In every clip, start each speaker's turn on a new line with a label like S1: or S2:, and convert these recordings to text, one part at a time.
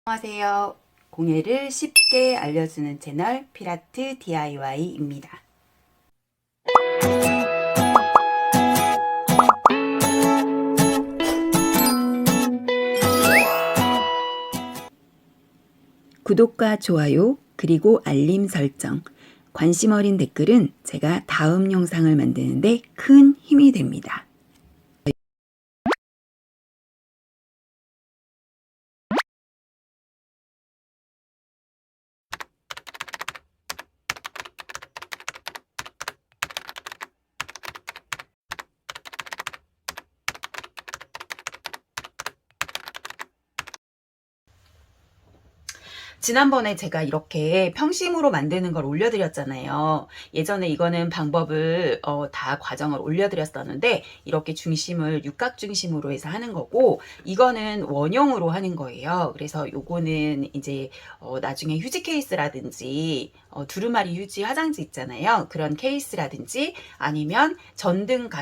S1: 안녕하세요. 공예를 쉽게 알려주는 채널 피라트 DIY입니다. 구독과 좋아요 그리고 알림 설정, 관심 어린 댓글은 제가 다음 영상을 만드는데 큰 힘이 됩니다. 지난번에 제가 이렇게 평심으로 만드는 걸 올려드렸잖아요. 예전에 이거는 방법을 다 과정을 올려드렸었는데 이렇게 중심을 육각 중심으로 해서 하는 거고, 이거는 원형으로 하는 거예요. 그래서 요거는 이제 나중에 휴지 케이스라든지 두루마리 휴지 화장지 있잖아요. 그런 케이스라든지 아니면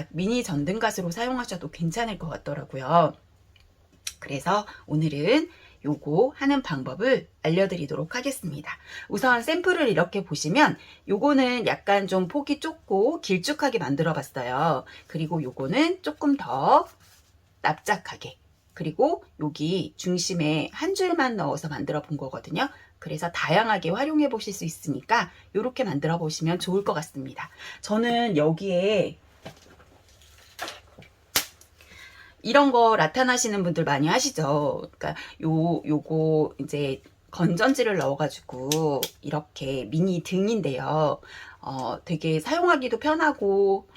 S1: 미니 전등갓으로 사용하셔도 괜찮을 것 같더라고요. 그래서 오늘은 요거 하는 방법을 알려드리도록 하겠습니다. 우선 샘플을 이렇게 보시면 요거는 약간 좀 폭이 좁고 길쭉하게 만들어 봤어요. 그리고 요거는 조금 더 납작하게, 그리고 여기 중심에 한 줄만 넣어서 만들어 본 거거든요. 그래서 다양하게 활용해 보실 수 있으니까 이렇게 만들어 보시면 좋을 것 같습니다. 저는 여기에 이런 거 나타나시는 분들 많이 하시죠. 그러니까 요거 이제 건전지를 넣어가지고 이렇게 미니 등인데요. 되게 사용하기도 편하고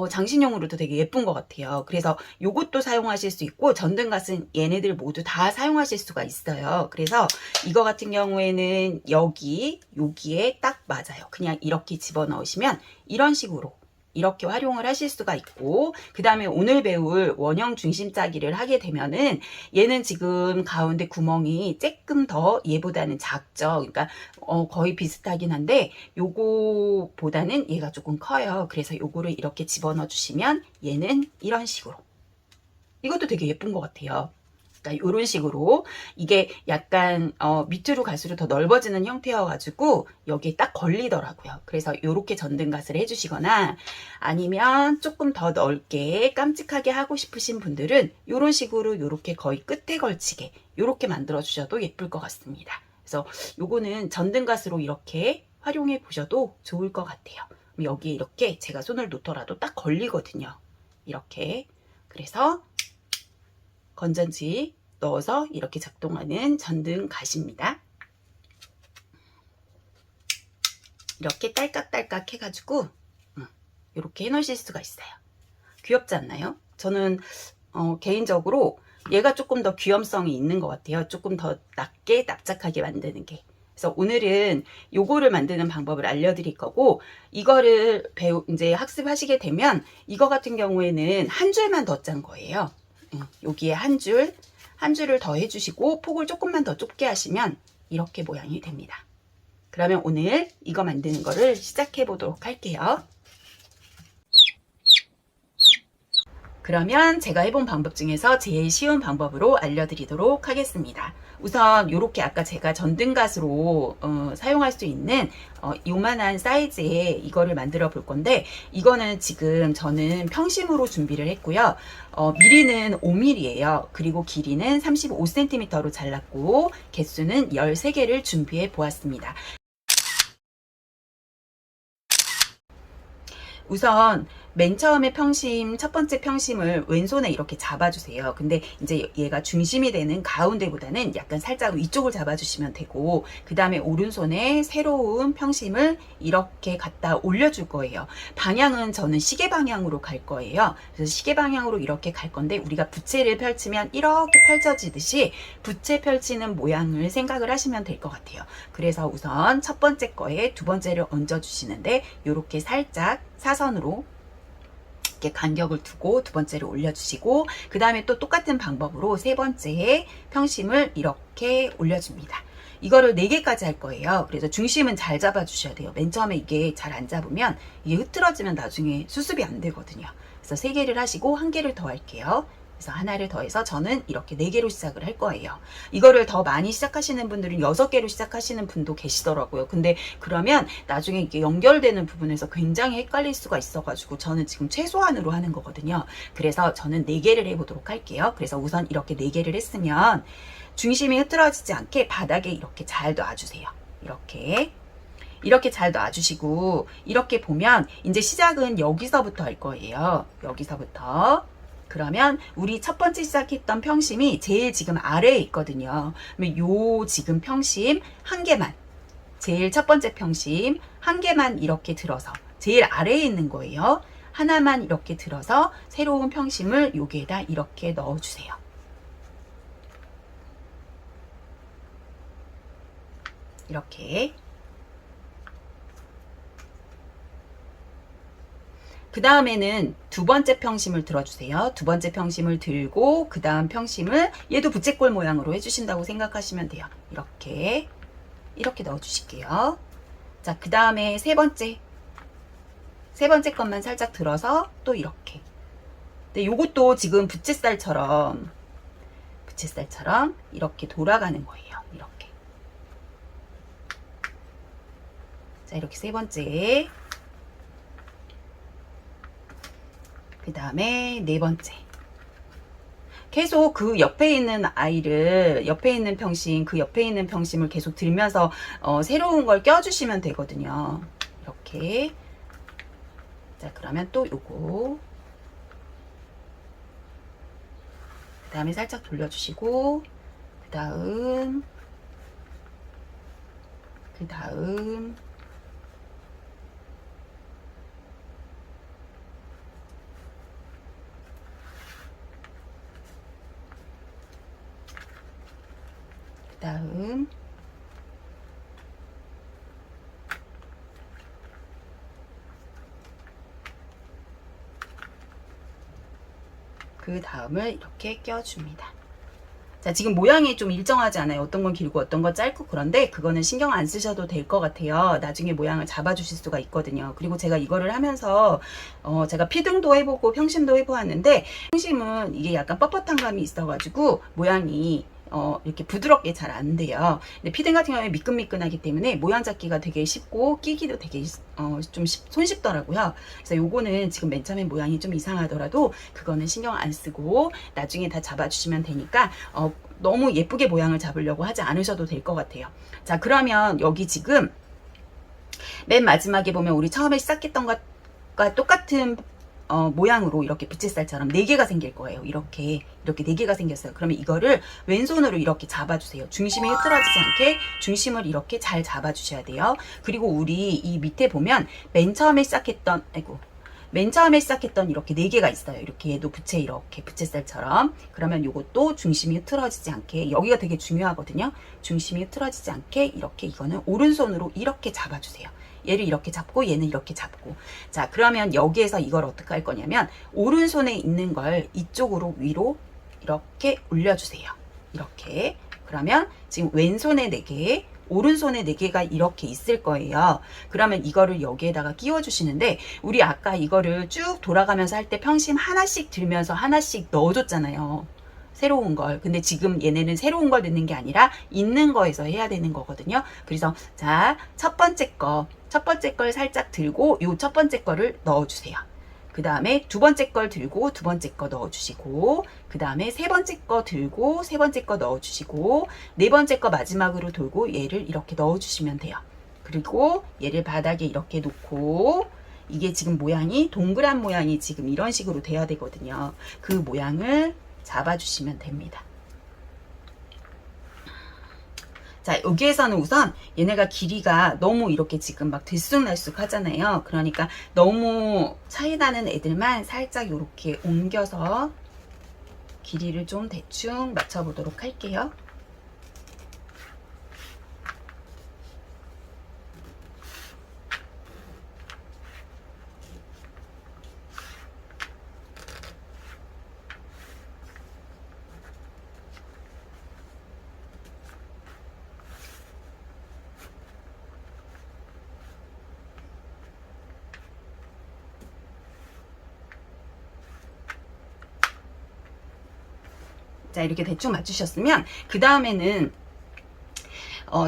S1: 장식용으로도 되게 예쁜 것 같아요. 그래서 요것도 사용하실 수 있고, 전등갓은 얘네들 모두 다 사용하실 수가 있어요. 그래서 이거 같은 경우에는 여기에 딱 맞아요. 그냥 이렇게 집어넣으시면 이런 식으로 이렇게 활용을 하실 수가 있고, 그 다음에 오늘 배울 원형 중심짜기를 하게 되면은 얘는 지금 가운데 구멍이 조금 더 얘보다는 작죠. 그러니까 거의 비슷하긴 한데 요거보다는 얘가 조금 커요. 그래서 요거를 이렇게 집어넣어 주시면 얘는 이런 식으로, 이것도 되게 예쁜 것 같아요. 그러니까 이런 식으로 이게 약간 밑으로 갈수록 더 넓어지는 형태여가지고 여기에 딱 걸리더라고요. 그래서 이렇게 전등갓을 해주시거나, 아니면 조금 더 넓게 깜찍하게 하고 싶으신 분들은 이런 식으로 이렇게 거의 끝에 걸치게 이렇게 만들어 주셔도 예쁠 것 같습니다. 그래서 요거는 전등갓으로 이렇게 활용해 보셔도 좋을 것 같아요. 여기에 이렇게 제가 손을 놓더라도 딱 걸리거든요. 이렇게. 그래서 건전지 넣어서 이렇게 작동하는 전등갓입니다. 이렇게 딸깍딸깍 해가지고 이렇게 해놓으실 수가 있어요. 귀엽지 않나요? 저는 개인적으로 얘가 조금 더 귀염성이 있는 것 같아요. 조금 더 낮게 납작하게 만드는 게. 그래서 오늘은 요거를 만드는 방법을 알려드릴 거고, 이거를 이제 학습하시게 되면 이거 같은 경우에는 한 줄만 더 짠 거예요. 여기에 한 줄을 더 해주시고 폭을 조금만 더 좁게 하시면 이렇게 모양이 됩니다. 그러면 오늘 이거 만드는 거를 시작해 보도록 할게요. 그러면 제가 해본 방법 중에서 제일 쉬운 방법으로 알려드리도록 하겠습니다. 우선 이렇게 아까 제가 전등갓으로 사용할 수 있는 요만한 사이즈의 이거를 만들어 볼 건데, 이거는 지금 저는 평심으로 준비를 했고요. 미리는 5mm예요. 그리고 길이는 35cm로 잘랐고 개수는 13개를 준비해 보았습니다. 우선 맨 처음에 첫 번째 평심을 왼손에 이렇게 잡아주세요. 근데 이제 얘가 중심이 되는 가운데보다는 약간 살짝 위쪽을 잡아주시면 되고, 그 다음에 오른손에 새로운 평심을 이렇게 갖다 올려줄 거예요. 방향은 저는 시계 방향으로 갈 거예요. 그래서 시계 방향으로 이렇게 갈 건데, 우리가 부채를 펼치면 이렇게 펼쳐지듯이 부채 펼치는 모양을 생각을 하시면 될 것 같아요. 그래서 우선 첫 번째 거에 두 번째를 얹어 주시는데, 이렇게 살짝 사선으로 이렇게 간격을 두고 두 번째를 올려주시고, 그 다음에 또 똑같은 방법으로 세 번째 평심을 이렇게 올려줍니다. 이거를 4개까지 할 거예요. 그래서 중심은 잘 잡아주셔야 돼요. 맨 처음에 이게 잘 안 잡으면 이게 흐트러지면 나중에 수습이 안 되거든요. 그래서 3개를 하시고 1개를 더 할게요. 그래서 하나를 더해서 저는 이렇게 4개로 시작을 할 거예요. 이거를 더 많이 시작하시는 분들은 6개로 시작하시는 분도 계시더라고요. 근데 그러면 나중에 이게 연결되는 부분에서 굉장히 헷갈릴 수가 있어가지고 저는 지금 최소한으로 하는 거거든요. 그래서 저는 4개를 해보도록 할게요. 그래서 우선 이렇게 4개를 했으면 중심이 흐트러지지 않게 바닥에 이렇게 잘 놔주세요. 이렇게 잘 놔주시고 이렇게 보면 이제 시작은 여기서부터 할 거예요. 여기서부터. 그러면 우리 첫 번째 시작했던 평심이 제일 지금 아래에 있거든요. 그러면 요 지금 평심 한 개만, 제일 첫 번째 평심 한 개만 이렇게 들어서 제일 아래에 있는 거예요. 하나만 이렇게 들어서 새로운 평심을 여기에다 이렇게 넣어주세요. 이렇게. 그 다음에는 두 번째 평심을 들어주세요. 두 번째 평심을 들고 그 다음 평심을 얘도 부채꼴 모양으로 해주신다고 생각하시면 돼요. 이렇게 넣어주실게요. 자, 그 다음에 세 번째 것만 살짝 들어서 또 이렇게. 근데 요것도 지금 부채살처럼 이렇게 돌아가는 거예요. 이렇게. 자, 이렇게 세 번째. 그 다음에 네 번째. 계속 그 옆에 있는 아이를, 옆에 있는 평심을 계속 들면서 새로운 걸 껴주시면 되거든요. 이렇게. 자, 그러면 또 요거. 그 다음에 살짝 돌려주시고, 그 다음, 그 다음, 그 다음을 이렇게 껴줍니다. 자, 지금 모양이 좀 일정하지 않아요. 어떤 건 길고 어떤 건 짧고. 그런데 그거는 신경 안 쓰셔도 될 것 같아요. 나중에 모양을 잡아주실 수가 있거든요. 그리고 제가 이거를 하면서 제가 피등도 해보고 평심도 해보았는데, 평심은 이게 약간 뻣뻣한 감이 있어가지고 모양이 이렇게 부드럽게 잘 안 돼요. 근데 피딩 같은 경우에 미끈미끈하기 때문에 모양 잡기가 되게 쉽고 끼기도 되게 좀 손쉽더라고요. 그래서 요거는 지금 맨 처음에 모양이 좀 이상하더라도 그거는 신경 안 쓰고 나중에 다 잡아주시면 되니까 너무 예쁘게 모양을 잡으려고 하지 않으셔도 될 것 같아요. 자, 그러면 여기 지금 맨 마지막에 보면 우리 처음에 시작했던 것과 똑같은 모양으로 이렇게 부채살처럼 4개가 생길 거예요. 이렇게 4개가 생겼어요. 그러면 이거를 왼손으로 이렇게 잡아주세요. 중심이 흐트러지지 않게 중심을 이렇게 잘 잡아주셔야 돼요. 그리고 우리 이 밑에 보면 맨 처음에 시작했던 이렇게 4개가 있어요. 이렇게 얘도 이렇게 부채살처럼. 그러면 이것도 중심이 흐트러지지 않게, 여기가 되게 중요하거든요. 중심이 흐트러지지 않게 이렇게, 이거는 오른손으로 이렇게 잡아주세요. 얘를 이렇게 잡고 얘는 이렇게 잡고. 자, 그러면 여기에서 이걸 어떻게 할 거냐면 오른손에 있는 걸 이쪽으로 위로 이렇게 올려주세요. 이렇게. 그러면 지금 왼손에 4개, 오른손에 4개가 이렇게 있을 거예요. 그러면 이거를 여기에다가 끼워 주시는데, 우리 아까 이거를 쭉 돌아가면서 할 때 평심 하나씩 들면서 하나씩 넣어줬잖아요. 새로운 걸. 근데 지금 얘네는 새로운 걸 넣는 게 아니라 있는 거에서 해야 되는 거거든요. 그래서 자, 첫 번째 걸 살짝 들고 요 첫 번째 거를 넣어주세요. 그 다음에 두 번째 걸 들고 두 번째 거 넣어주시고, 그 다음에 세 번째 거 들고 세 번째 거 넣어주시고, 네 번째 거 마지막으로 돌고 얘를 이렇게 넣어주시면 돼요. 그리고 얘를 바닥에 이렇게 놓고, 이게 지금 모양이 동그란 모양이 지금 이런 식으로 돼야 되거든요. 그 모양을 잡아주시면 됩니다. 자, 여기에서는 우선 얘네가 길이가 너무 이렇게 지금 막 들쑥날쑥 하잖아요. 그러니까 너무 차이 나는 애들만 살짝 이렇게 옮겨서 길이를 좀 대충 맞춰보도록 할게요. 자, 이렇게 대충 맞추셨으면 그 다음에는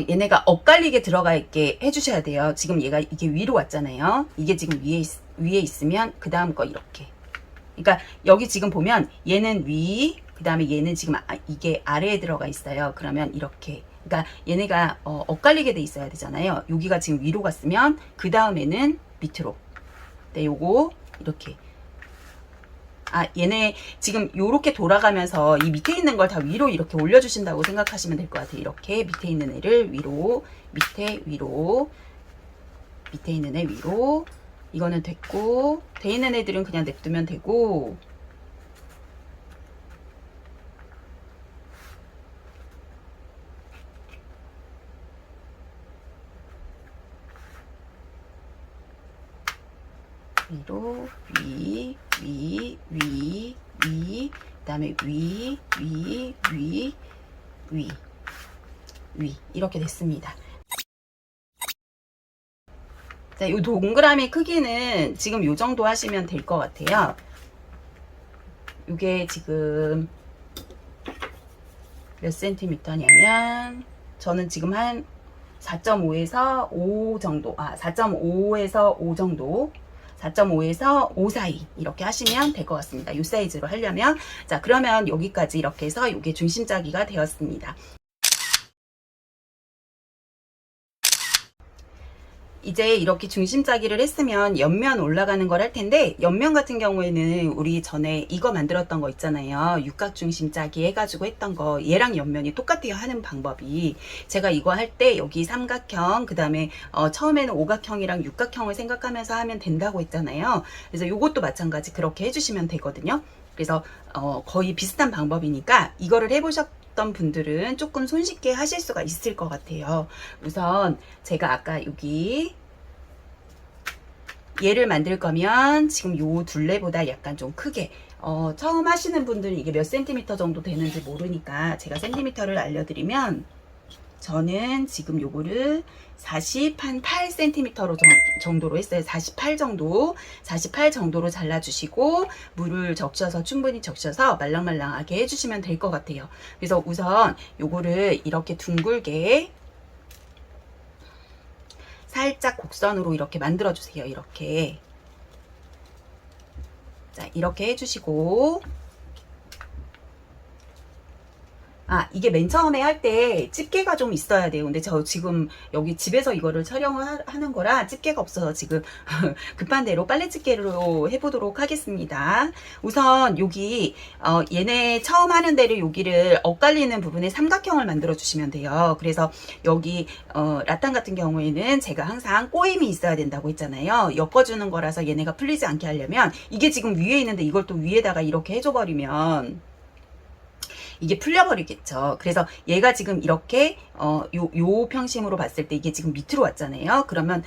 S1: 얘네가 엇갈리게 들어가 있게 해주셔야 돼요. 지금 얘가 이게 위로 왔잖아요. 이게 지금 위에 있으면 그 다음 거 이렇게. 그러니까 여기 지금 보면 얘는 위, 그 다음에 얘는 지금 이게 아래에 들어가 있어요. 그러면 이렇게. 그러니까 얘네가 엇갈리게 돼 있어야 되잖아요. 여기가 지금 위로 갔으면 그 다음에는 밑으로. 네, 요거 이렇게. 얘네 지금 요렇게 돌아가면서 이 밑에 있는 걸 다 위로 이렇게 올려주신다고 생각하시면 될 것 같아요. 이렇게 밑에 있는 애를 위로, 밑에 위로, 밑에 있는 애 위로. 이거는 됐고, 돼 있는 애들은 그냥 냅두면 되고, 위로, 위, 그 다음에 위, 이렇게 됐습니다. 자, 요 동그라미 크기는 지금 요 정도 하시면 될 것 같아요. 요게 지금 몇 센티미터냐면, 저는 지금 한 4.5에서 5 정도, 4.5에서 5 정도, 4.5에서 5 사이 이렇게 하시면 될 것 같습니다. 이 사이즈로 하려면. 자, 그러면 여기까지 이렇게 해서 이게 중심짜기가 되었습니다. 이제 이렇게 중심짜기를 했으면 옆면 올라가는 걸 할 텐데, 옆면 같은 경우에는 우리 전에 이거 만들었던 거 있잖아요. 육각 중심짜기 해가지고 했던 거, 얘랑 옆면이 똑같아요. 하는 방법이. 제가 이거 할 때 여기 삼각형, 그 다음에 처음에는 오각형이랑 육각형을 생각하면서 하면 된다고 했잖아요. 그래서 요것도 마찬가지 그렇게 해주시면 되거든요. 그래서 거의 비슷한 방법이니까 이거를 해보셨던 분들은 조금 손쉽게 하실 수가 있을 것 같아요. 우선 제가 아까 여기 얘를 만들 거면 지금 요 둘레보다 약간 좀 크게, 처음 하시는 분들은 이게 몇 센티미터 정도 되는지 모르니까 제가 센티미터를 알려드리면, 저는 지금 요거를 48cm로 정도로 했어요. 48 정도로 잘라주시고, 물을 적셔서, 충분히 적셔서 말랑말랑하게 해주시면 될 것 같아요. 그래서 우선 요거를 이렇게 둥글게 살짝 곡선으로 이렇게 만들어 주세요. 이렇게. 자, 이렇게 해주시고, 이게 맨 처음에 할 때 집게가 좀 있어야 돼요. 근데 저 지금 여기 집에서 이거를 촬영을 하는 거라 집게가 없어서 지금 급한 대로 빨래 집게로 해보도록 하겠습니다. 우선 여기 얘네 처음 하는 데를 여기를 엇갈리는 부분에 삼각형을 만들어 주시면 돼요. 그래서 여기 라탄 같은 경우에는 제가 항상 꼬임이 있어야 된다고 했잖아요. 엮어주는 거라서 얘네가 풀리지 않게 하려면, 이게 지금 위에 있는데 이걸 또 위에다가 이렇게 해줘버리면 이게 풀려버리겠죠. 그래서 얘가 지금 이렇게 요 평심으로 봤을 때 이게 지금 밑으로 왔잖아요. 그러면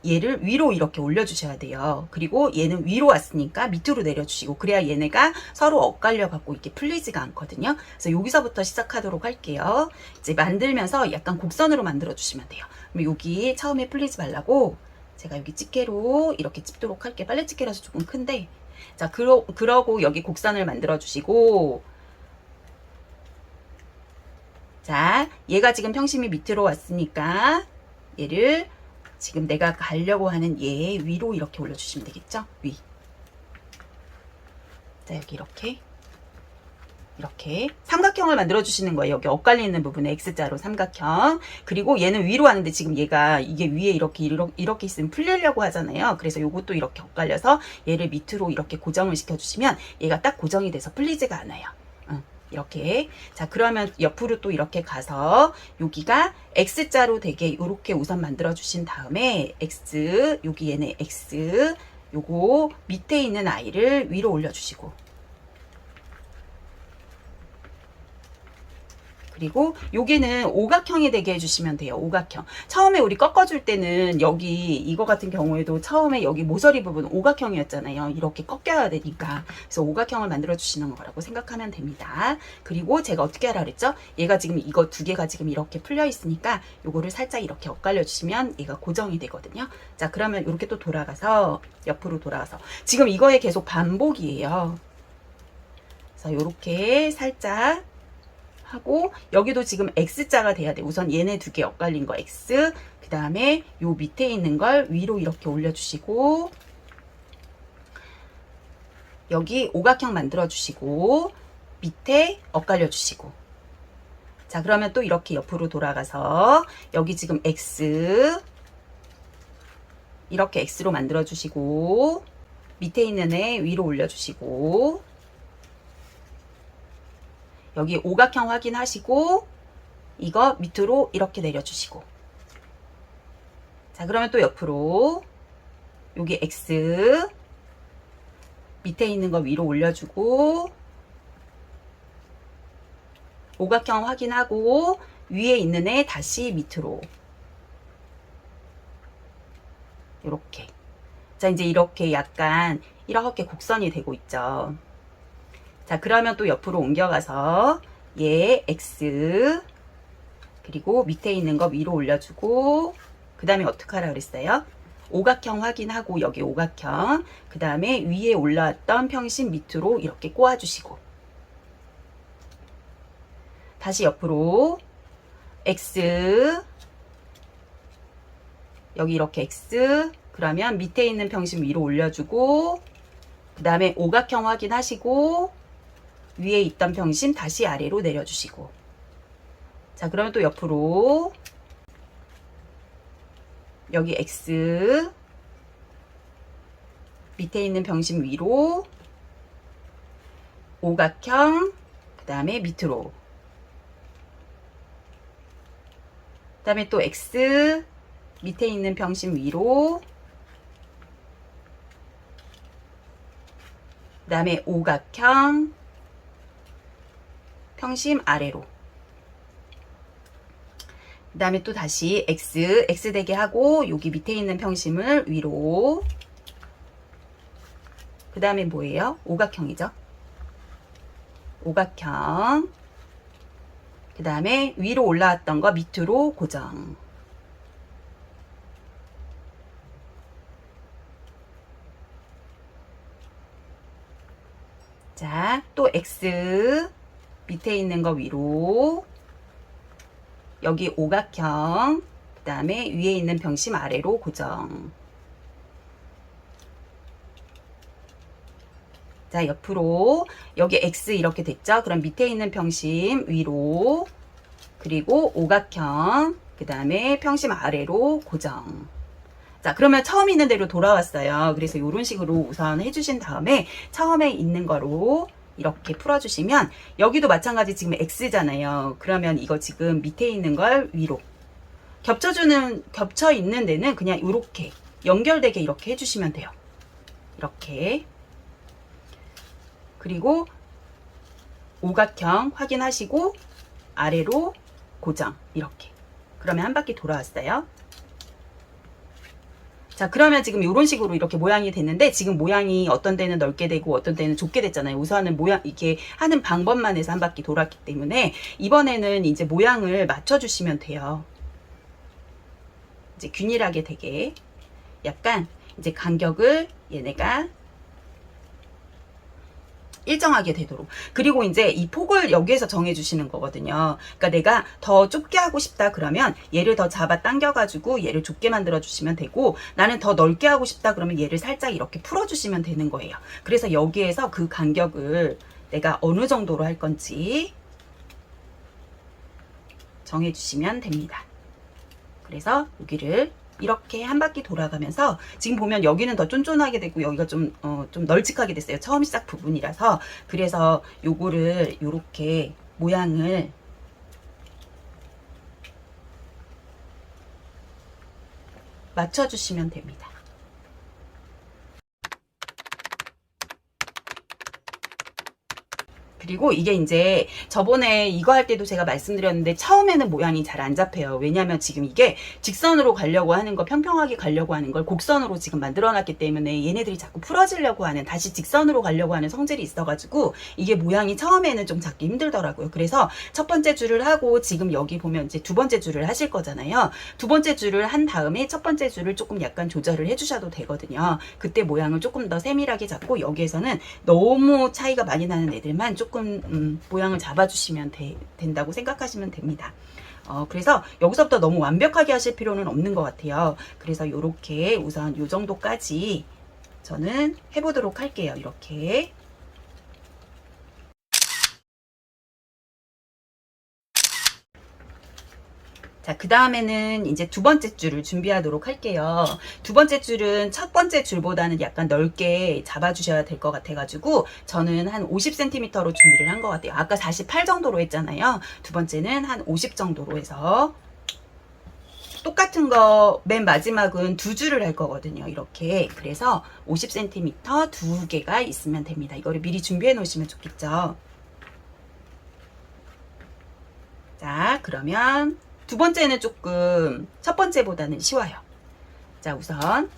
S1: 얘를 위로 이렇게 올려주셔야 돼요. 그리고 얘는 위로 왔으니까 밑으로 내려주시고, 그래야 얘네가 서로 엇갈려 갖고 이렇게 풀리지가 않거든요. 그래서 여기서부터 시작하도록 할게요. 이제 만들면서 약간 곡선으로 만들어 주시면 돼요. 그럼 여기 처음에 풀리지 말라고 제가 여기 집게로 이렇게 찝도록 할게요. 빨래 집게라서 조금 큰데, 자, 그러고 여기 곡선을 만들어 주시고, 자, 얘가 지금 평심이 밑으로 왔으니까 얘를 지금 내가 가려고 하는 얘 위로 이렇게 올려주시면 되겠죠? 위. 자, 여기 이렇게 삼각형을 만들어 주시는 거예요. 여기 엇갈리는 부분에 X자로 삼각형. 그리고 얘는 위로 하는데 지금 얘가 이게 위에 이렇게 있으면 풀리려고 하잖아요. 그래서 요것도 이렇게 엇갈려서 얘를 밑으로 이렇게 고정을 시켜주시면 얘가 딱 고정이 돼서 풀리지가 않아요. 이렇게. 자, 그러면 옆으로 또 이렇게 가서 여기가 X자로 되게 이렇게 우선 만들어 주신 다음에 X, 여기 얘네 X, 요거 밑에 있는 아이를 위로 올려주시고, 그리고 여기는 오각형이 되게 해주시면 돼요. 오각형. 처음에 우리 꺾어줄 때는 여기 이거 같은 경우에도 처음에 여기 모서리 부분 오각형이었잖아요. 이렇게 꺾여야 되니까. 그래서 오각형을 만들어 주시는 거라고 생각하면 됩니다. 그리고 제가 어떻게 하라 그랬죠? 얘가 지금 이거 두 개가 지금 이렇게 풀려 있으니까 요거를 살짝 이렇게 엇갈려 주시면 얘가 고정이 되거든요. 자, 그러면 이렇게 또 돌아가서 옆으로 돌아가서 지금 이거에 계속 반복이에요. 그래서 요렇게 살짝 하고, 여기도 지금 X자가 돼야 돼. 우선 얘네 두 개 엇갈린 거 X, 그 다음에 요 밑에 있는 걸 위로 이렇게 올려주시고, 여기 오각형 만들어 주시고, 밑에 엇갈려 주시고. 자, 그러면 또 이렇게 옆으로 돌아가서 여기 지금 X, 이렇게 X로 만들어 주시고, 밑에 있는 애 위로 올려 주시고, 여기 오각형 확인하시고, 이거 밑으로 이렇게 내려 주시고. 자, 그러면 또 옆으로 여기 X, 밑에 있는 거 위로 올려주고, 오각형 확인하고, 위에 있는 애 다시 밑으로. 이렇게. 자, 이제 이렇게 약간 이렇게 곡선이 되고 있죠. 자, 그러면 또 옆으로 옮겨가서 얘 X, 그리고 밑에 있는 거 위로 올려주고, 그 다음에 어떻게 하라 그랬어요? 오각형 확인하고, 여기 오각형, 그 다음에 위에 올라왔던 평심 밑으로 이렇게 꼬아주시고, 다시 옆으로 X, 여기 이렇게 X, 그러면 밑에 있는 평심 위로 올려주고, 그 다음에 오각형 확인하시고, 위에 있던 평심 다시 아래로 내려주시고. 자, 그러면 또 옆으로 여기 X, 밑에 있는 평심 위로, 오각형, 그 다음에 밑으로, 그 다음에 또 X, 밑에 있는 평심 위로, 그 다음에 오각형, 평심 아래로, 그 다음에 또 다시 X, X 되게 하고, 여기 밑에 있는 평심을 위로, 그 다음에 뭐예요? 오각형이죠. 오각형, 그 다음에 위로 올라왔던 거 밑으로 고정. 자, 또 X, 밑에 있는 거 위로, 여기 오각형, 그 다음에 위에 있는 평심 아래로 고정. 자, 옆으로 여기 X 이렇게 됐죠? 그럼 밑에 있는 평심 위로, 그리고 오각형, 그 다음에 평심 아래로 고정. 자, 그러면 처음 있는 대로 돌아왔어요. 그래서 이런 식으로 우선 해주신 다음에 처음에 있는 거로 이렇게 풀어주시면, 여기도 마찬가지 지금 X잖아요. 그러면 이거 지금 밑에 있는 걸 위로, 겹쳐 있는 데는 그냥 이렇게 연결되게 이렇게 해주시면 돼요. 이렇게. 그리고 오각형 확인하시고 아래로 고정, 이렇게. 그러면 한 바퀴 돌아왔어요. 자, 그러면 지금 이런 식으로 이렇게 모양이 됐는데, 지금 모양이 어떤 데는 넓게 되고 어떤 데는 좁게 됐잖아요. 우선은 모양, 이렇게 하는 방법만 해서 한 바퀴 돌았기 때문에, 이번에는 이제 모양을 맞춰주시면 돼요. 이제 균일하게 되게 약간 이제 간격을 얘네가 일정하게 되도록. 그리고 이제 이 폭을 여기에서 정해 주시는 거거든요. 그러니까 내가 더 좁게 하고 싶다 그러면 얘를 더 잡아 당겨 가지고 얘를 좁게 만들어 주시면 되고, 나는 더 넓게 하고 싶다 그러면 얘를 살짝 이렇게 풀어 주시면 되는 거예요. 그래서 여기에서 그 간격을 내가 어느 정도로 할 건지 정해 주시면 됩니다. 그래서 여기를 이렇게 한 바퀴 돌아가면서, 지금 보면 여기는 더 쫀쫀하게 되고 여기가 좀 널찍하게 됐어요. 처음 시작 부분이라서. 그래서 요거를 요렇게 모양을 맞춰주시면 됩니다. 그리고 이게 이제 저번에 이거 할 때도 제가 말씀드렸는데 처음에는 모양이 잘 안 잡혀요. 왜냐하면 지금 이게 직선으로 가려고 하는 거, 평평하게 가려고 하는 걸 곡선으로 지금 만들어놨기 때문에 얘네들이 자꾸 풀어지려고 하는, 다시 직선으로 가려고 하는 성질이 있어가지고 이게 모양이 처음에는 좀 잡기 힘들더라고요. 그래서 첫 번째 줄을 하고 지금 여기 보면 이제 두 번째 줄을 하실 거잖아요. 두 번째 줄을 한 다음에 첫 번째 줄을 조금 약간 조절을 해주셔도 되거든요. 그때 모양을 조금 더 세밀하게 잡고 여기에서는 너무 차이가 많이 나는 애들만 조금 모양을 잡아주시면 된다고 생각하시면 됩니다. 그래서 여기서부터 너무 완벽하게 하실 필요는 없는 것 같아요. 그래서 이렇게 우선 이 정도까지 저는 해보도록 할게요. 이렇게. 자, 그 다음에는 이제 두 번째 줄을 준비하도록 할게요. 두 번째 줄은 첫 번째 줄보다는 약간 넓게 잡아주셔야 될 것 같아가지고 저는 한 50cm로 준비를 한 것 같아요. 아까 48 정도로 했잖아요. 두 번째는 한 50 정도로 해서 똑같은 거 맨 마지막은 두 줄을 할 거거든요. 이렇게. 그래서 50cm 두 개가 있으면 됩니다. 이거를 미리 준비해 놓으시면 좋겠죠. 자, 그러면 두 번째는 조금 첫 번째보다는 쉬워요. 자, 우선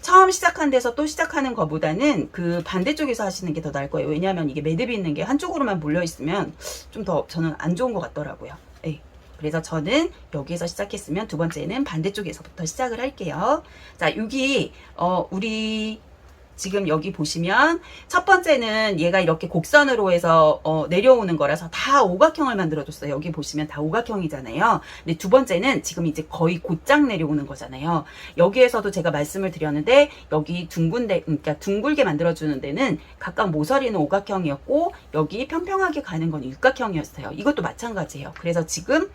S1: 처음 시작한 데서 또 시작하는 것보다는 그 반대쪽에서 하시는 게 더 나을 거예요. 왜냐하면 이게 매듭이 있는 게 한쪽으로만 몰려 있으면 좀 더 저는 안 좋은 것 같더라고요. 네. 그래서 저는 여기에서 시작했으면 두 번째는 반대쪽에서부터 시작을 할게요. 자, 여기 우리 지금 여기 보시면 첫 번째는 얘가 이렇게 곡선으로 해서 내려오는 거라서 다 오각형을 만들어줬어요. 여기 보시면 다 오각형이잖아요. 근데 두 번째는 지금 이제 거의 곧장 내려오는 거잖아요. 여기에서도 제가 말씀을 드렸는데 여기 그러니까 둥글게 만들어주는 데는 각각 모서리는 오각형이었고 여기 평평하게 가는 건 육각형이었어요. 이것도 마찬가지예요. 그래서 지금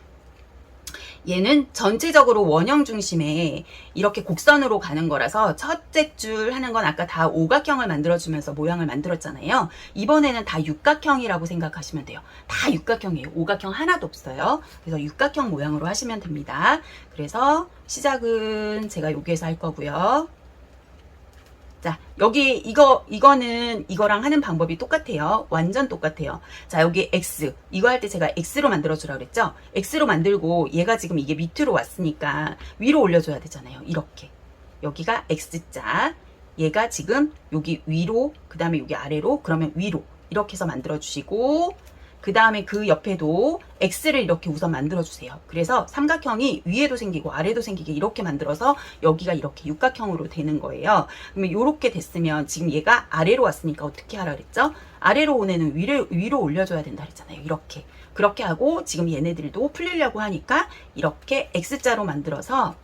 S1: 얘는 전체적으로 원형 중심에 이렇게 곡선으로 가는 거라서 첫째 줄 하는 건 아까 다 오각형을 만들어주면서 모양을 만들었잖아요. 이번에는 다 육각형이라고 생각하시면 돼요. 다 육각형이에요. 오각형 하나도 없어요. 그래서 육각형 모양으로 하시면 됩니다. 그래서 시작은 제가 여기에서 할 거고요. 자, 여기 이거는 이거랑 하는 방법이 똑같아요. 완전 똑같아요. 자, 여기 X. 이거 할 때 제가 X로 만들어주라 그랬죠? X로 만들고 얘가 지금 이게 밑으로 왔으니까 위로 올려줘야 되잖아요. 이렇게. 여기가 X자. 얘가 지금 여기 위로, 그 다음에 여기 아래로, 그러면 위로. 이렇게 해서 만들어주시고, 그 다음에 그 옆에도 X를 이렇게 우선 만들어주세요. 그래서 삼각형이 위에도 생기고 아래도 생기게 이렇게 만들어서 여기가 이렇게 육각형으로 되는 거예요. 그러면 이렇게 됐으면 지금 얘가 아래로 왔으니까 어떻게 하라 그랬죠? 아래로 온 애는 위로 올려줘야 된다 그랬잖아요. 이렇게. 그렇게 하고 지금 얘네들도 풀리려고 하니까 이렇게 X자로 만들어서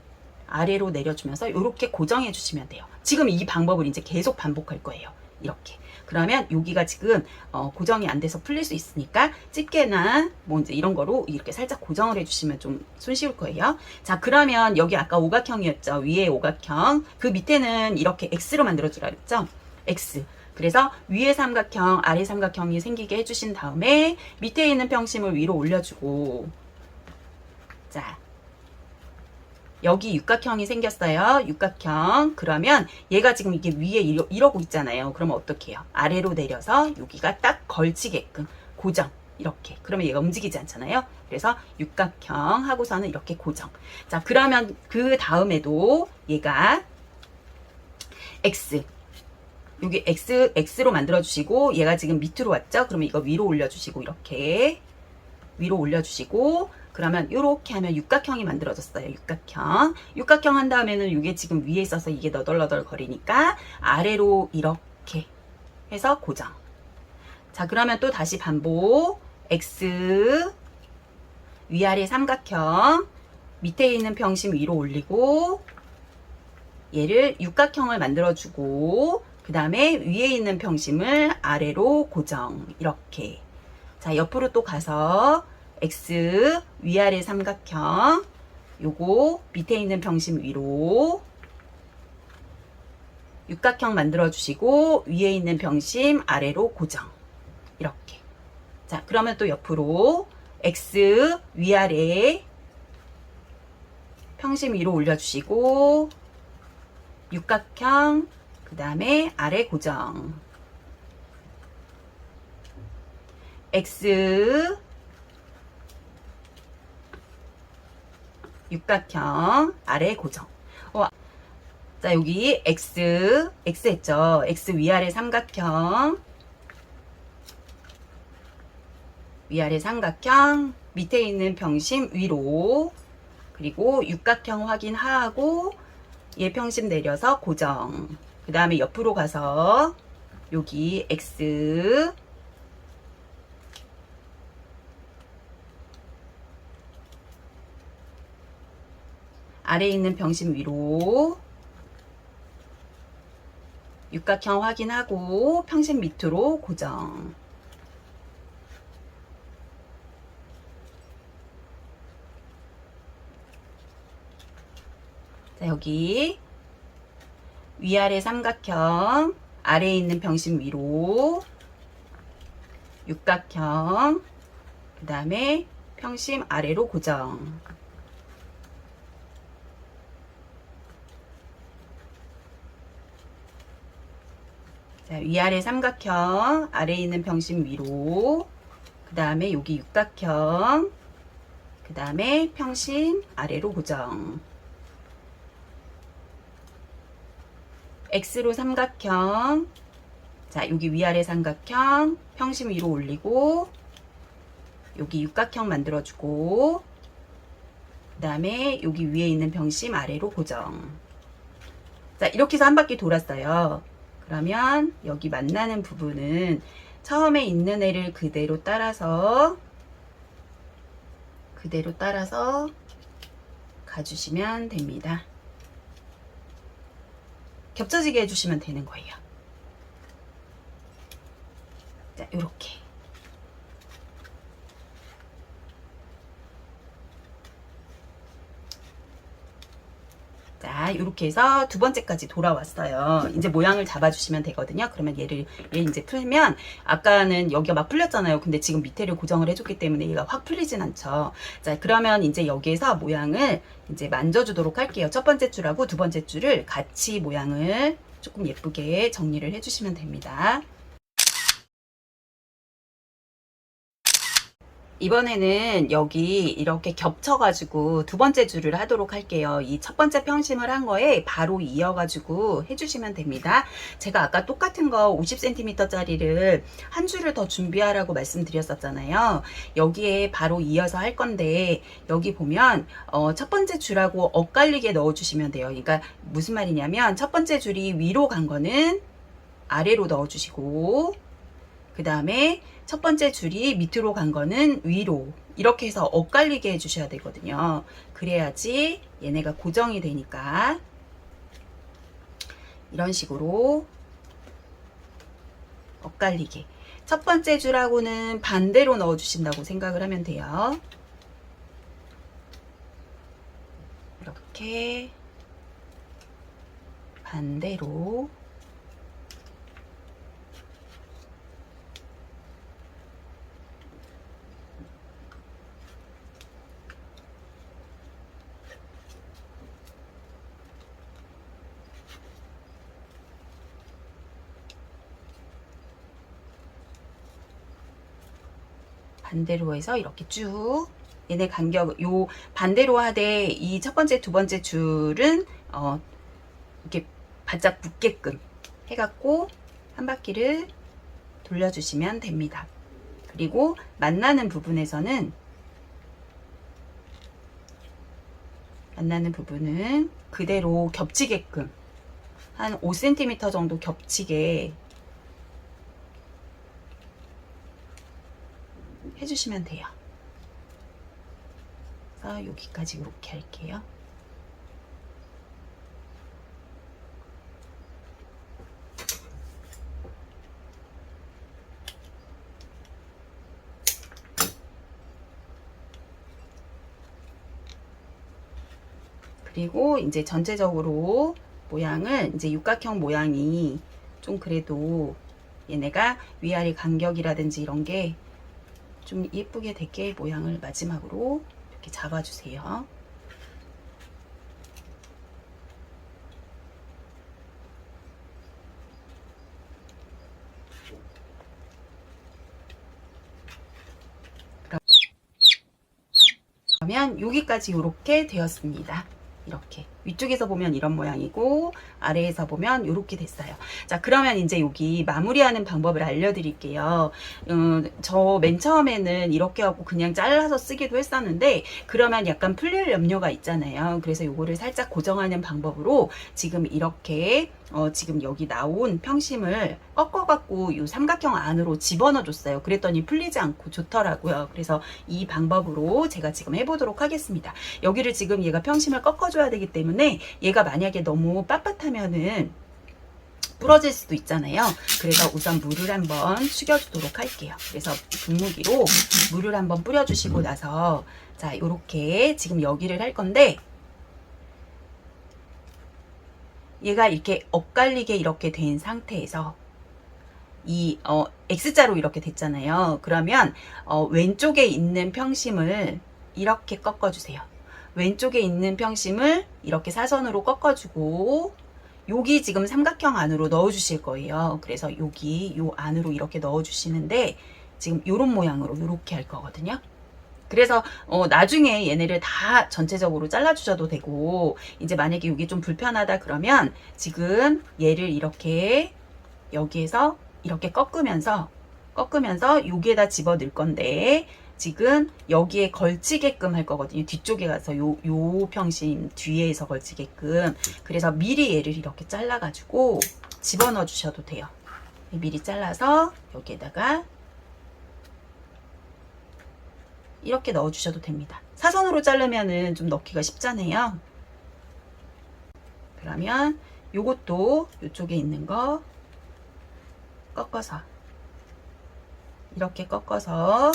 S1: 아래로 내려주면서 이렇게 고정해 주시면 돼요. 지금 이 방법을 이제 계속 반복할 거예요. 이렇게. 그러면 여기가 지금 고정이 안 돼서 풀릴 수 있으니까 집게나 뭐 이제 이런 거로 이렇게 살짝 고정을 해주시면 좀 손쉬울 거예요. 자, 그러면 여기 아까 오각형이었죠. 위에 오각형. 그 밑에는 이렇게 X로 만들어주라 그랬죠. X. 그래서 위에 삼각형, 아래 삼각형이 생기게 해주신 다음에 밑에 있는 평심을 위로 올려주고, 자, 여기 육각형이 생겼어요. 육각형. 그러면 얘가 지금 이게 위에 이러고 있잖아요. 그러면 어떻게 해요? 아래로 내려서 여기가 딱 걸치게끔 고정. 이렇게. 그러면 얘가 움직이지 않잖아요. 그래서 육각형 하고서는 이렇게 고정. 자, 그러면 그 다음에도 얘가 X. 여기 X로 만들어주시고 얘가 지금 밑으로 왔죠? 그러면 이거 위로 올려주시고 이렇게 위로 올려주시고 그러면 이렇게 하면 육각형이 만들어졌어요. 육각형. 육각형 한 다음에는 이게 지금 위에 있어서 이게 너덜너덜 거리니까 아래로 이렇게 해서 고정. 자, 그러면 또 다시 반복. X 위아래 삼각형 밑에 있는 평심 위로 올리고 얘를 육각형을 만들어주고 그 다음에 위에 있는 평심을 아래로 고정. 이렇게. 자, 옆으로 또 가서 X 위아래 삼각형 요거 밑에 있는 평심 위로 육각형 만들어 주시고 위에 있는 평심 아래로 고정. 이렇게. 자, 그러면 또 옆으로 X 위아래 평심 위로 올려주시고 육각형 그 다음에 아래 고정. X 육각형 아래 고정. 자, 여기 X 했죠. X 위아래 삼각형, 위아래 삼각형, 밑에 있는 평심 위로, 그리고 육각형 확인하고 얘 평심 내려서 고정. 그 다음에 옆으로 가서 여기 X 아래에 있는 평심 위로 육각형 확인하고 평심 밑으로 고정. 자, 여기 위아래 삼각형, 아래에 있는 평심 위로 육각형, 그 다음에 평심 아래로 고정. 자, 위아래 삼각형, 아래에 있는 평심 위로, 그 다음에 여기 육각형, 그 다음에 평심 아래로 고정. X로 삼각형, 자, 여기 위아래 삼각형, 평심 위로 올리고, 여기 육각형 만들어주고, 그 다음에 여기 위에 있는 평심 아래로 고정. 자, 이렇게 해서 한 바퀴 돌았어요. 그러면 여기 만나는 부분은 처음에 있는 애를 그대로 따라서 가주시면 됩니다. 겹쳐지게 해주시면 되는 거예요. 자, 요렇게. 자, 이렇게 해서 두 번째까지 돌아왔어요. 이제 모양을 잡아주시면 되거든요. 그러면 얘 이제 풀면, 아까는 여기가 막 풀렸잖아요. 근데 지금 밑에를 고정을 해줬기 때문에 얘가 확 풀리진 않죠. 자, 그러면 이제 여기에서 모양을 이제 만져주도록 할게요. 첫 번째 줄하고 두 번째 줄을 같이 모양을 조금 예쁘게 정리를 해주시면 됩니다. 이번에는 여기 이렇게 겹쳐가지고 두 번째 줄을 하도록 할게요. 이 첫 번째 평심을 한 거에 바로 이어가지고 해주시면 됩니다. 제가 아까 똑같은 거 50cm 짜리를 한 줄을 더 준비하라고 말씀드렸었잖아요. 여기에 바로 이어서 할 건데, 여기 보면 첫 번째 줄하고 엇갈리게 넣어주시면 돼요. 그러니까 무슨 말이냐면, 첫 번째 줄이 위로 간 거는 아래로 넣어주시고, 그 다음에 첫 번째 줄이 밑으로 간 거는 위로, 이렇게 해서 엇갈리게 해주셔야 되거든요. 그래야지 얘네가 고정이 되니까. 이런 식으로 엇갈리게. 첫 번째 줄하고는 반대로 넣어주신다고 생각을 하면 돼요. 이렇게 반대로. 반대로 해서 이렇게 쭉 얘네 간격, 요 반대로 하되 이 첫 번째 두 번째 줄은 이렇게 바짝 붙게끔 해갖고 한 바퀴를 돌려주시면 됩니다. 그리고 만나는 부분은 그대로 겹치게끔 한 5cm 정도 겹치게 해주시면 돼요. 그래서 여기까지 이렇게 할게요. 그리고 이제 전체적으로 모양을, 이제 육각형 모양이 좀 그래도 얘네가 위아래 간격이라든지 이런 게 좀 예쁘게 되게 모양을 마지막으로 이렇게 잡아주세요. 그러면 여기까지 이렇게 되었습니다. 이렇게 위쪽에서 보면 이런 모양이고 아래에서 보면 이렇게 됐어요. 자, 그러면 이제 여기 마무리하는 방법을 알려드릴게요. 저 맨 처음에는 이렇게 하고 그냥 잘라서 쓰기도 했었는데 그러면 약간 풀릴 염려가 있잖아요. 그래서 요거를 살짝 고정하는 방법으로 지금 이렇게 지금 여기 나온 평심을 꺾어갖고 이 삼각형 안으로 집어넣어 줬어요. 그랬더니 풀리지 않고 좋더라고요. 그래서 이 방법으로 제가 지금 해보도록 하겠습니다. 여기를 지금 얘가 평심을 꺾어줘야 되기 때문에 얘가 만약에 너무 빳빳하면은 부러질 수도 있잖아요. 그래서 우선 물을 한번 숙여주도록 할게요. 그래서 분무기로 물을 한번 뿌려주시고 나서 자, 요렇게 지금 여기를 할 건데 얘가 이렇게 엇갈리게 이렇게 된 상태에서 이 X자로 이렇게 됐잖아요. 그러면 왼쪽에 있는 평심을 이렇게 꺾어주세요. 왼쪽에 있는 평심을 이렇게 사선으로 꺾어주고 여기 지금 삼각형 안으로 넣어주실 거예요. 그래서 여기 요 안으로 이렇게 넣어주시는데 지금 요런 모양으로 이렇게 할 거거든요. 그래서 나중에 얘네를 다 전체적으로 잘라주셔도 되고 이제 만약에 이게 좀 불편하다 그러면 지금 얘를 이렇게 여기에서 이렇게 꺾으면서 여기에다 집어 넣을 건데 지금 여기에 걸치게끔 할 거거든요. 뒤쪽에 가서 요 평심 뒤에서 걸치게끔. 그래서 미리 얘를 이렇게 잘라가지고 집어넣어 주셔도 돼요. 미리 잘라서 여기에다가 이렇게 넣어 주셔도 됩니다. 사선으로 자르면은 좀 넣기가 쉽잖아요. 그러면 요것도 요쪽에 있는 거 꺾어서 이렇게 꺾어서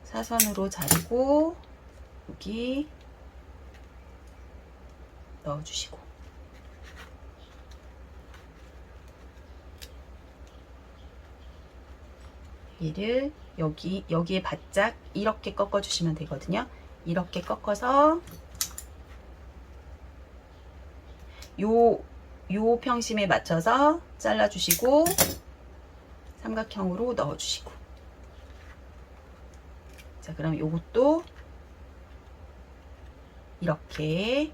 S1: 사선으로 자르고 여기 넣어주시고 얘를 여기에 바짝 이렇게 꺾어 주시면 되거든요. 이렇게 꺾어서 요 평심에 맞춰서 잘라 주시고 삼각형으로 넣어 주시고 자, 그럼 요것도 이렇게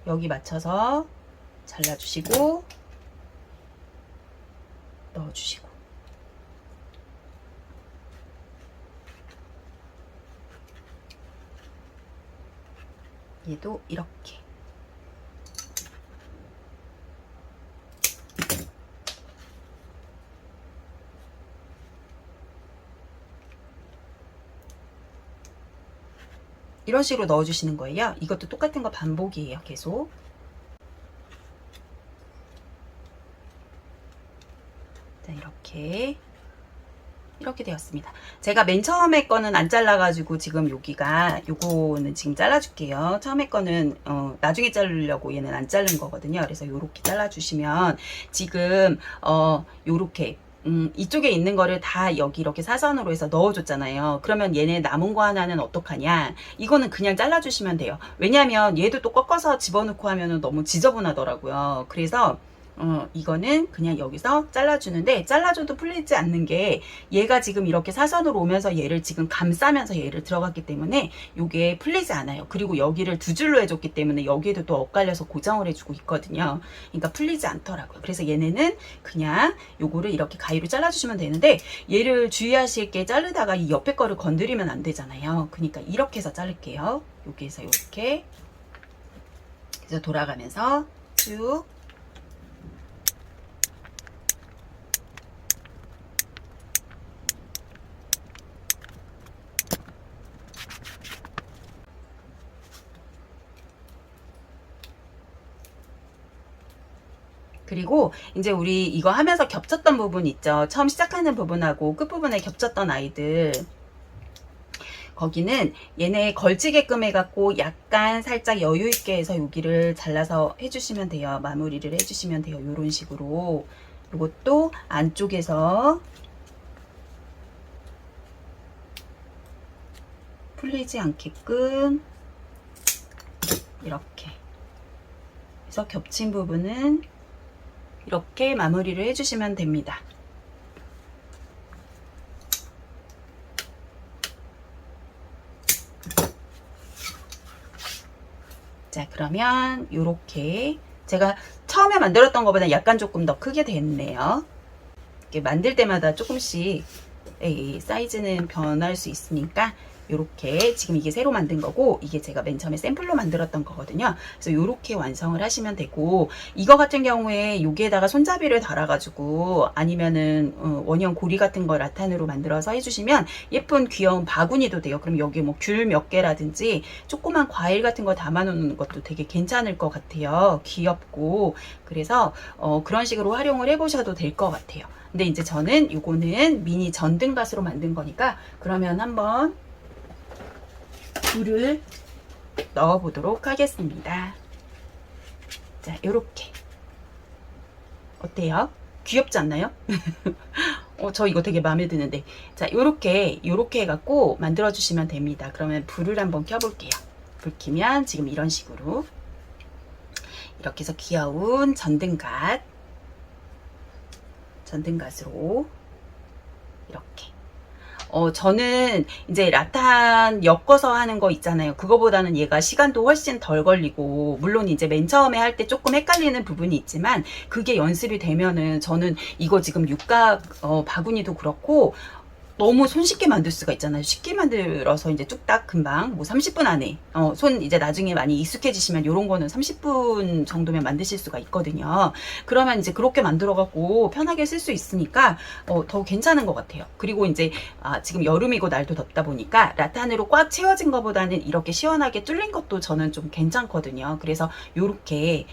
S1: 여기 맞춰서 잘라 주시고 넣어 주시고 얘도 이렇게 이런 식으로 넣어주시는 거예요. 이것도 똑같은 거 반복이에요. 계속. 자, 이렇게 되었습니다. 제가 맨 처음에 거는 안 잘라가지고 지금 요거는 지금 잘라줄게요. 처음에 거는 나중에 자르려고 얘는 안 자른 거거든요. 그래서 요렇게 잘라주시면 지금 요렇게 이쪽에 있는 거를 다 여기 이렇게 사선으로 해서 넣어줬잖아요. 그러면 얘네 남은 거 하나는 어떡하냐? 이거는 그냥 잘라주시면 돼요. 왜냐하면 얘도 또 꺾어서 집어넣고 하면은 너무 지저분하더라고요. 그래서 이거는 그냥 여기서 잘라주는데 잘라줘도 풀리지 않는 게 얘가 지금 이렇게 사선으로 오면서 얘를 지금 감싸면서 얘를 들어갔기 때문에 이게 풀리지 않아요. 그리고 여기를 두 줄로 해줬기 때문에 여기에도 또 엇갈려서 고정을 해주고 있거든요. 그러니까 풀리지 않더라고요. 그래서 얘네는 그냥 요거를 이렇게 가위로 잘라주시면 되는데 얘를 주의하실 게 자르다가 이 옆에 거를 건드리면 안 되잖아요. 그러니까 이렇게 해서 자를게요. 여기에서 이렇게 그래서 돌아가면서 쭉 그리고 이제 우리 이거 하면서 겹쳤던 부분 있죠. 처음 시작하는 부분하고 끝부분에 겹쳤던 아이들 거기는 얘네 걸치게끔 해갖고 약간 살짝 여유 있게 해서 여기를 잘라서 해주시면 돼요. 마무리를 해주시면 돼요. 요런 식으로 이것도 안쪽에서 풀리지 않게끔 이렇게 그래서 겹친 부분은 이렇게 마무리를 해주시면 됩니다. 자, 그러면 요렇게 제가 처음에 만들었던 것보다 약간 조금 더 크게 됐네요. 이렇게 만들 때마다 조금씩 사이즈는 변할 수 있으니까 요렇게 지금 이게 새로 만든 거고 이게 제가 맨 처음에 샘플로 만들었던 거거든요. 그래서 요렇게 완성을 하시면 되고, 이거 같은 경우에 여기에다가 손잡이를 달아가지고 아니면은 원형 고리 같은 거 라탄으로 만들어서 해주시면 예쁜 귀여운 바구니도 돼요. 그럼 여기 뭐 귤 몇 개라든지 조그만 과일 같은 거 담아놓는 것도 되게 괜찮을 것 같아요. 귀엽고. 그래서 그런 식으로 활용을 해보셔도 될 것 같아요. 근데 이제 저는 요거는 미니 전등갓으로 만든 거니까 그러면 한번 불을 넣어 보도록 하겠습니다. 자, 요렇게 어때요? 귀엽지 않나요? 저 이거 되게 마음에 드는데. 자, 요렇게 해갖고 만들어 주시면 됩니다. 그러면 불을 한번 켜볼게요. 불 켜면 지금 이런 식으로 이렇게 해서 귀여운 전등갓으로 이렇게. 저는 이제 라탄 엮어서 하는 거 있잖아요. 그거보다는 얘가 시간도 훨씬 덜 걸리고, 물론 이제 맨 처음에 할 때 조금 헷갈리는 부분이 있지만, 그게 연습이 되면은 저는 이거 지금 육각 바구니도 그렇고, 너무 손쉽게 만들 수가 있잖아요. 쉽게 만들어서 이제 뚝딱 금방 뭐 30분 안에 손 이제 나중에 많이 익숙해지시면 요런 거는 30분 정도면 만드실 수가 있거든요. 그러면 이제 그렇게 만들어 갖고 편하게 쓸 수 있으니까 더 괜찮은 것 같아요. 그리고 이제 지금 여름이고 날도 덥다 보니까 라탄으로 꽉 채워진 것보다는 이렇게 시원하게 뚫린 것도 저는 좀 괜찮거든요. 그래서 요렇게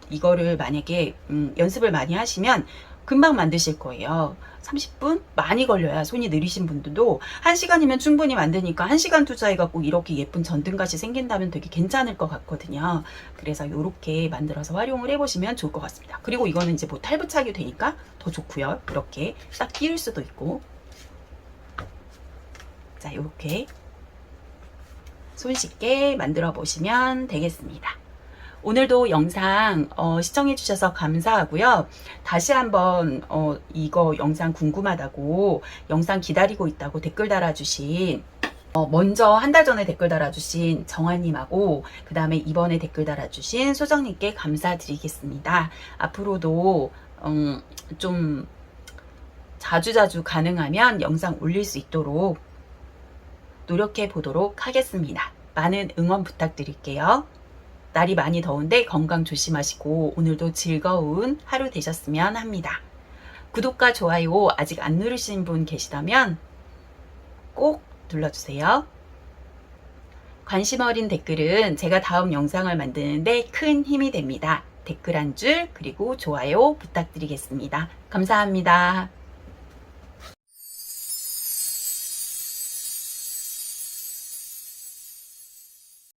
S1: 이거를 만약에 연습을 많이 하시면 금방 만드실 거예요. 30분? 많이 걸려야 손이 느리신 분들도 1시간이면 충분히 만드니까 1시간 투자해갖고 이렇게 예쁜 전등갓이 생긴다면 되게 괜찮을 것 같거든요. 그래서 이렇게 만들어서 활용을 해보시면 좋을 것 같습니다. 그리고 이거는 이제 뭐 탈부착이 되니까 더 좋고요. 이렇게 딱 끼울 수도 있고. 자, 이렇게 손쉽게 만들어 보시면 되겠습니다. 오늘도 영상 시청해 주셔서 감사하고요. 다시 한번 이거 영상 궁금하다고, 영상 기다리고 있다고 댓글 달아주신 먼저 한 달 전에 댓글 달아주신 정아님하고 그 다음에 이번에 댓글 달아주신 소정님께 감사드리겠습니다. 앞으로도 좀 자주자주 가능하면 영상 올릴 수 있도록 노력해 보도록 하겠습니다. 많은 응원 부탁드릴게요. 날이 많이 더운데 건강 조심하시고 오늘도 즐거운 하루 되셨으면 합니다. 구독과 좋아요 아직 안 누르신 분 계시다면 꼭 눌러주세요. 관심 어린 댓글은 제가 다음 영상을 만드는데 큰 힘이 됩니다. 댓글 한 줄 그리고 좋아요 부탁드리겠습니다. 감사합니다.